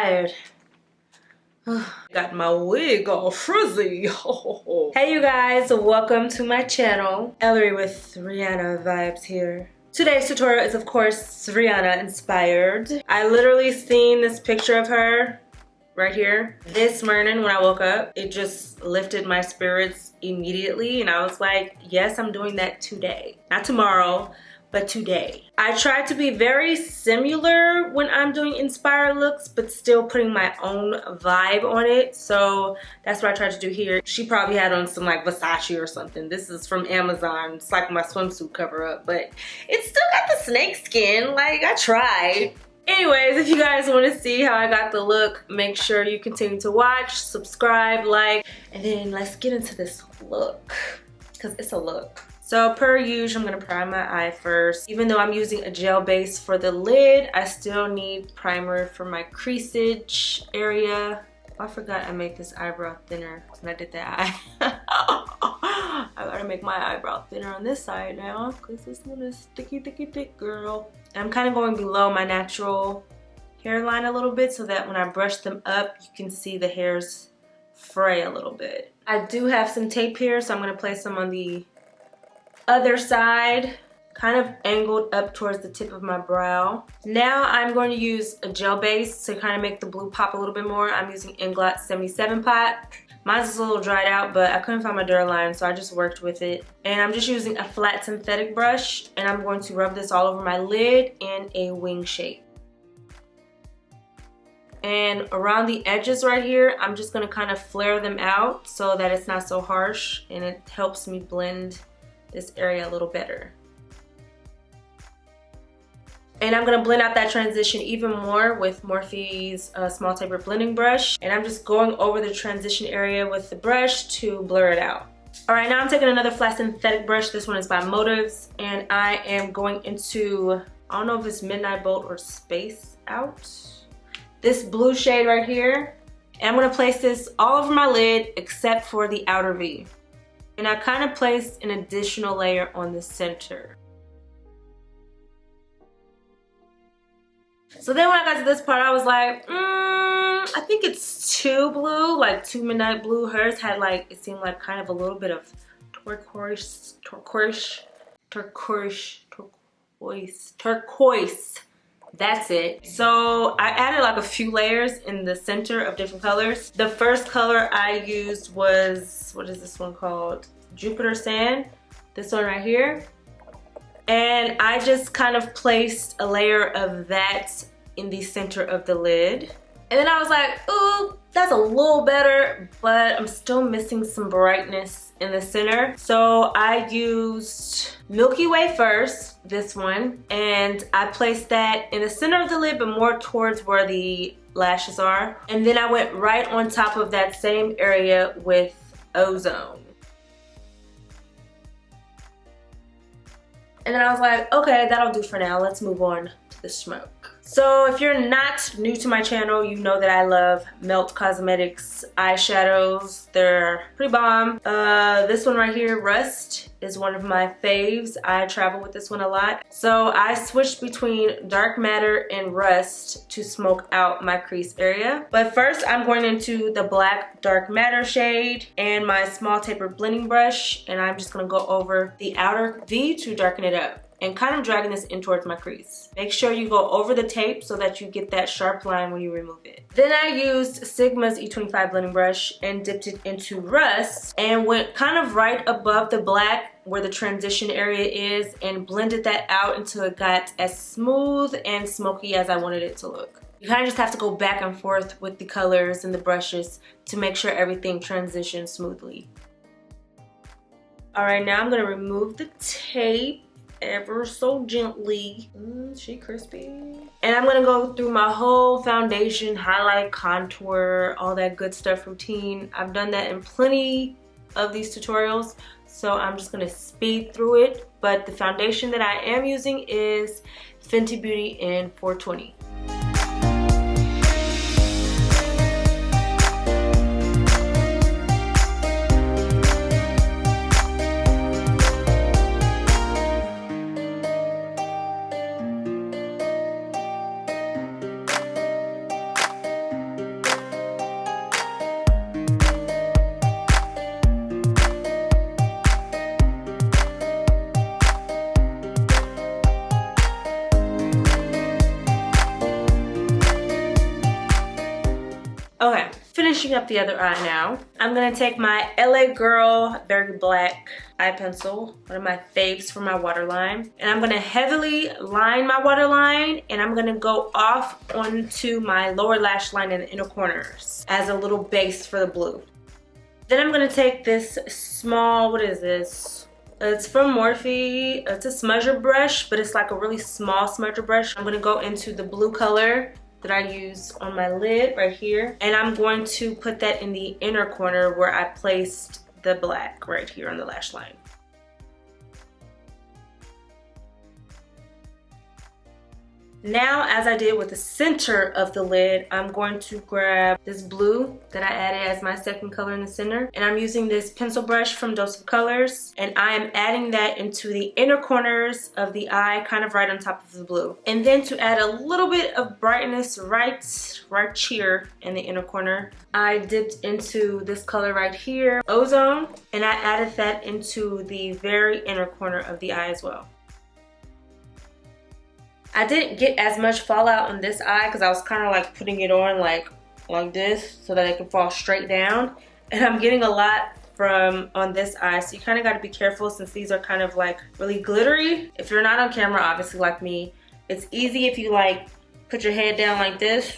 tired. Got my wig all frizzy. Hey you guys, welcome to my channel. Ellarie with Rihanna vibes here. Today's tutorial is of course Rihanna inspired. I literally seen this picture of her right here this morning when I woke up. It just lifted my spirits immediately and I was like, yes, I'm doing that today. Not tomorrow, but today. I try to be very similar when I'm doing inspired looks, but still putting my own vibe on it. So that's what I tried to do here. She probably had on some like Versace or something. This is from Amazon. It's like my swimsuit cover up, but it's still got the snake skin. Like, I tried. Anyways, if you guys want to see how I got the look, make sure you continue to watch, subscribe, like, and then let's get into this look, because it's a look. So per usual, I'm going to prime my eye first. Even though I'm using a gel base for the lid, I still need primer for my creasage area. I forgot I make this eyebrow thinner when I did that eye. I gotta make my eyebrow thinner on this side now because this one is sticky, thick, girl. And I'm kind of going below my natural hairline a little bit so that when I brush them up, you can see the hairs fray a little bit. I do have some tape here, so I'm going to place some on the other side, kind of angled up towards the tip of my brow. Now I'm going to use a gel base to kind of make the blue pop a little bit more. I'm using Inglot 77 pot. Mine's a little dried out, but I couldn't find my Duraline, so I just worked with it. And I'm just using a flat synthetic brush, and I'm going to rub this all over my lid in a wing shape. And around the edges right here, I'm just going to kind of flare them out so that it's not so harsh, and it helps me blend this area a little better. And I'm gonna blend out that transition even more with Morphe's small taper blending brush. And I'm just going over the transition area with the brush to blur it out. All right, now I'm taking another flat synthetic brush. This one is by Motives. And I am going into, I don't know if it's Midnight Bolt or Space Out. This blue shade right here. And I'm gonna place this all over my lid except for the outer V. And I kind of placed an additional layer on the center. So then when I got to this part, I was like, I think it's too blue, like too midnight blue. Hers had like, it seemed like kind of a little bit of turquoise. That's it. So I added like a few layers in the center of different colors. The first color I used was, what is this one called? Jupiter Sand. This one right here. And I just kind of placed a layer of that in the center of the lid. And then I was like, ooh, that's a little better, but I'm still missing some brightness in the center. So I used Milky Way first, this one, and I placed that in the center of the lid, but more towards where the lashes are. And then I went right on top of that same area with Ozone. And then I was like, okay, that'll do for now. Let's move on to the smoke. So if you're not new to my channel, you know that I love Melt Cosmetics eyeshadows. They're pretty bomb. This one right here, Rust, is one of my faves. I travel with this one a lot. So I switched between Dark Matter and Rust to smoke out my crease area. But first I'm going into the black Dark Matter shade and my small taper blending brush, and I'm just gonna go over the outer V to darken it up and kind of dragging this in towards my crease. Make sure you go over the tape so that you get that sharp line when you remove it. Then I used Sigma's E25 blending brush and dipped it into Rust and went kind of right above the black where the transition area is and blended that out until it got as smooth and smoky as I wanted it to look. You kind of just have to go back and forth with the colors and the brushes to make sure everything transitions smoothly. All right, now I'm gonna remove the tape ever so gently. She crispy. And I'm gonna go through my whole foundation, highlight, contour, all that good stuff routine. I've done that in plenty of these tutorials, so I'm just gonna speed through it. But the foundation that I am using is Fenty Beauty in 420. finishing up the other eye now. I'm gonna take my LA Girl Very Black eye pencil, one of my faves for my waterline. And I'm gonna heavily line my waterline, and I'm gonna go off onto my lower lash line in the inner corners as a little base for the blue. Then I'm gonna take this small, what is this? It's from Morphe. It's a smudger brush, but it's like a really small smudger brush. I'm gonna go into the blue color that I use on my lid right here. And I'm going to put that in the inner corner where I placed the black right here on the lash line. Now, as I did with the center of the lid, I'm going to grab this blue that I added as my second color in the center. And I'm using this pencil brush from Dose of Colors. And I am adding that into the inner corners of the eye, kind of right on top of the blue. And then to add a little bit of brightness right here in the inner corner, I dipped into this color right here, Ozone. And I added that into the very inner corner of the eye as well. I didn't get as much fallout on this eye because I was kind of like putting it on like this so that it can fall straight down. And I'm getting a lot from on this eye, so you kind of got to be careful since these are kind of like really glittery. If you're not on camera, obviously like me, it's easy if you like put your head down like this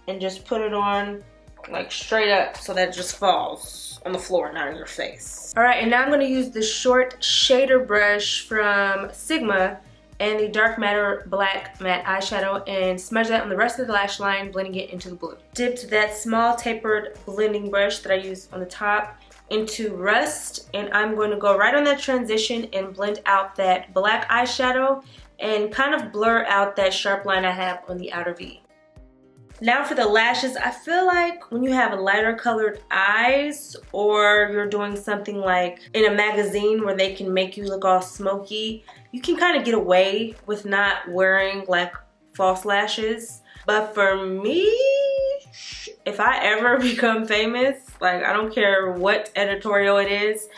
and just put it on like straight up so that it just falls on the floor, not in your face. All right, and now I'm going to use the short shader brush from Sigma and the Dark Matter Black Matte Eyeshadow and smudge that on the rest of the lash line, blending it into the blue. Dipped that small tapered blending brush that I used on the top into Rust, and I'm going to go right on that transition and blend out that black eyeshadow and kind of blur out that sharp line I have on the outer V. Now for the lashes, I feel like when you have lighter colored eyes or you're doing something like in a magazine where they can make you look all smoky, you can kind of get away with not wearing like false lashes. But for me, if I ever become famous, like I don't care what editorial it is,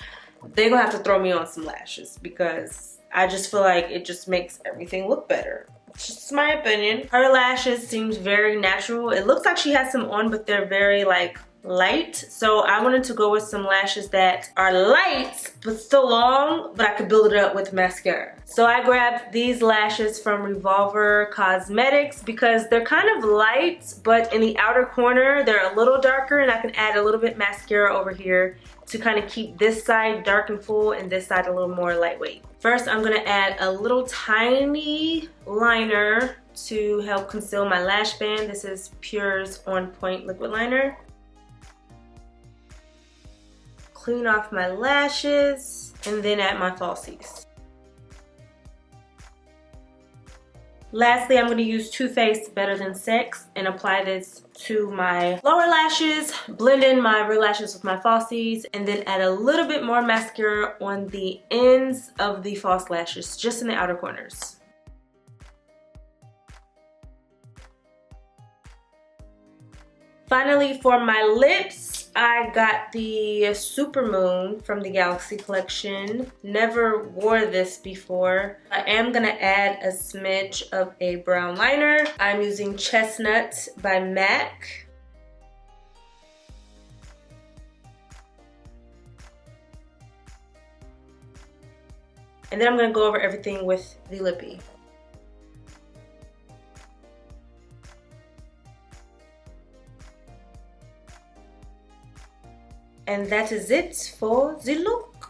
they're gonna have to throw me on some lashes because I just feel like it just makes everything look better. Just my opinion. Her lashes seems very natural. It looks like she has some on, but they're very like light. So I wanted to go with some lashes that are light, but still long, but I could build it up with mascara. So I grabbed these lashes from Revolver Cosmetics because they're kind of light, but in the outer corner, they're a little darker, and I can add a little bit mascara over here to kind of keep this side dark and full and this side a little more lightweight. First, I'm gonna add a little tiny liner to help conceal my lash band. This is Pure's On Point Liquid Liner. Clean off my lashes and then add my falsies. Lastly, I'm going to use Too Faced Better Than Sex and apply this to my lower lashes, blend in my real lashes with my falsies, and then add a little bit more mascara on the ends of the false lashes, just in the outer corners. Finally, for my lips, I got the Supermoon from the Galaxy collection. Never wore this before. I am gonna add a smidge of a brown liner. I'm using Chestnut by MAC. And then I'm gonna go over everything with the lippy. And that is it for the look.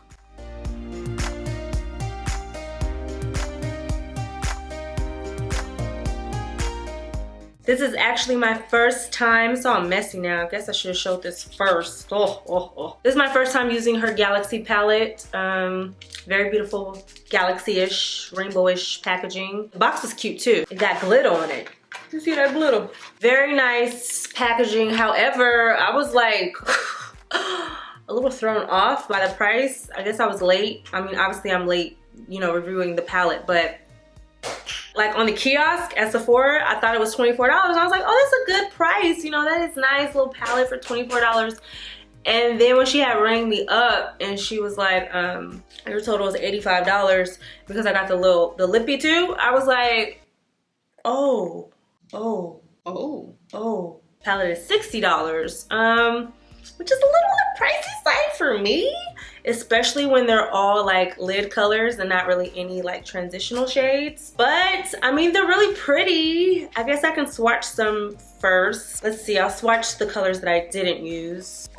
This is actually my first time. It's all messy now. I guess I should have showed this first. This is my first time using her Galaxy palette. Very beautiful Galaxy-ish, rainbowish packaging. The box was cute too. It got glitter on it. You see that glitter? Very nice packaging. However, I was like a little thrown off by the price. I guess I was late. I mean, obviously I'm late, you know, reviewing the palette, but like on the kiosk at Sephora, I thought it was $24. I was like, oh, that's a good price. You know, that is nice little palette for $24. And then when she had rang me up and she was like, your total was $85 because I got the lippy too. I was like, oh. palette is $60, which is a little on the pricey side for me, especially when they're all like lid colors and not really any like transitional shades. But I mean, they're really pretty. I guess I can swatch some first. Let's see, I'll swatch the colors that I didn't use.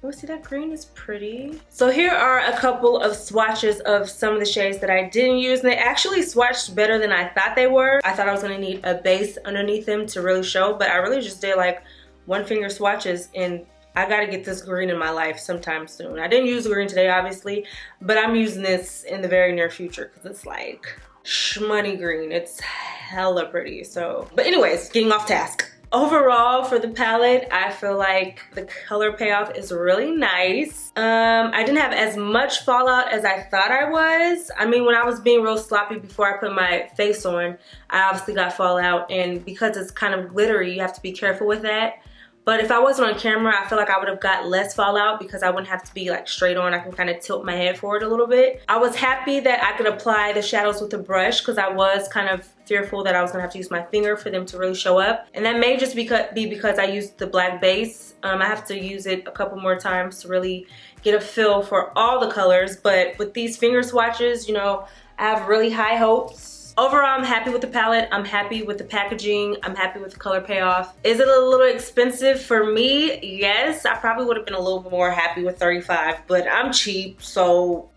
Oh, see, that green is pretty. So here are a couple of swatches of some of the shades that I didn't use, and they actually swatched better than I thought they were. I thought I was gonna need a base underneath them to really show, but I really just did like one finger swatches, and I gotta get this green in my life sometime soon. I didn't use the green today, obviously, but I'm using this in the very near future because it's like shmoney green. It's hella pretty. So, but anyways, getting off task. Overall, for the palette, I feel like the color payoff is really nice. I didn't have as much fallout as I thought I was. I mean, when I was being real sloppy before I put my face on, I obviously got fallout, and because it's kind of glittery, you have to be careful with that. But if I wasn't on camera, I feel like I would have got less fallout because I wouldn't have to be like straight on. I can kind of tilt my head forward a little bit. I was happy that I could apply the shadows with a brush because I was kind of fearful that I was gonna have to use my finger for them to really show up. And that may just be because I used the black base. I have to use it a couple more times to really get a feel for all the colors. But with these finger swatches, you know, I have really high hopes. Overall, I'm happy with the palette. I'm happy with the packaging. I'm happy with the color payoff. Is it a little expensive for me? Yes, I probably would have been a little bit more happy with $35, but I'm cheap, so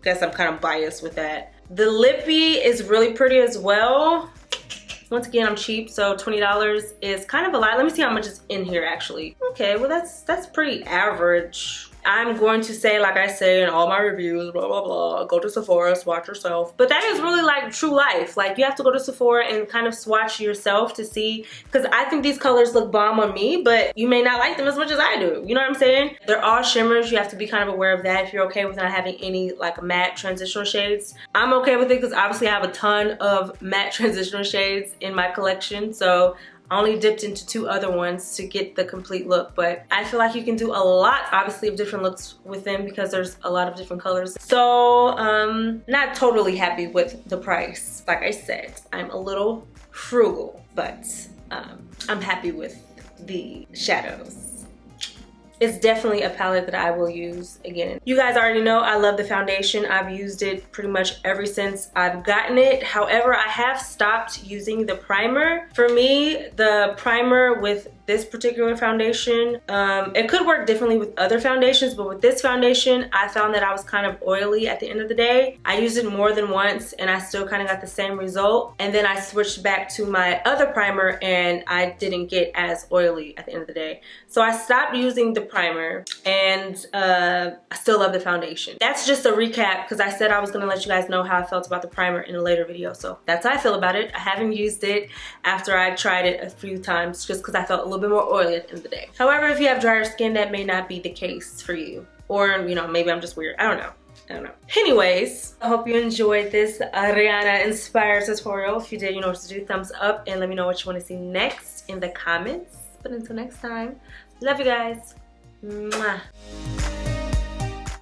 guess I'm kind of biased with that. The lippy is really pretty as well. Once again, I'm cheap, so $20 is kind of a lot. Let me see how much is in here actually. Okay, well that's pretty average. I'm going to say, like I say in all my reviews, blah, blah, blah, go to Sephora, swatch yourself. But that is really like true life. Like you have to go to Sephora and kind of swatch yourself to see, because I think these colors look bomb on me, but you may not like them as much as I do. You know what I'm saying? They're all shimmers. You have to be kind of aware of that if you're okay with not having any like matte transitional shades. I'm okay with it because obviously I have a ton of matte transitional shades in my collection. So I only dipped into 2 other ones to get the complete look, but I feel like you can do a lot, obviously, of different looks with them because there's a lot of different colors. So, not totally happy with the price. Like I said, I'm a little frugal, but I'm happy with the shadows. It's definitely a palette that I will use again. You guys already know I love the foundation. I've used it pretty much ever since I've gotten it. However, I have stopped using the primer. For me, the primer with this particular foundation, it could work differently with other foundations, but with this foundation, I found that I was kind of oily at the end of the day. I used it more than once and I still kind of got the same result. And then I switched back to my other primer and I didn't get as oily at the end of the day. So I stopped using the primer and I still love the foundation. That's just a recap because I said I was gonna let you guys know how I felt about the primer in a later video. So that's how I feel about it. I haven't used it after I tried it a few times just because I felt a little bit more oily at the end of the day. However, if you have drier skin, that may not be the case for you. Or, you know, maybe I'm just weird. I don't know. Anyways, I hope you enjoyed this Rihanna inspired tutorial. If you did, you know what to do. Thumbs up and let me know what you want to see next in the comments. But until next time, love you guys. Mwah.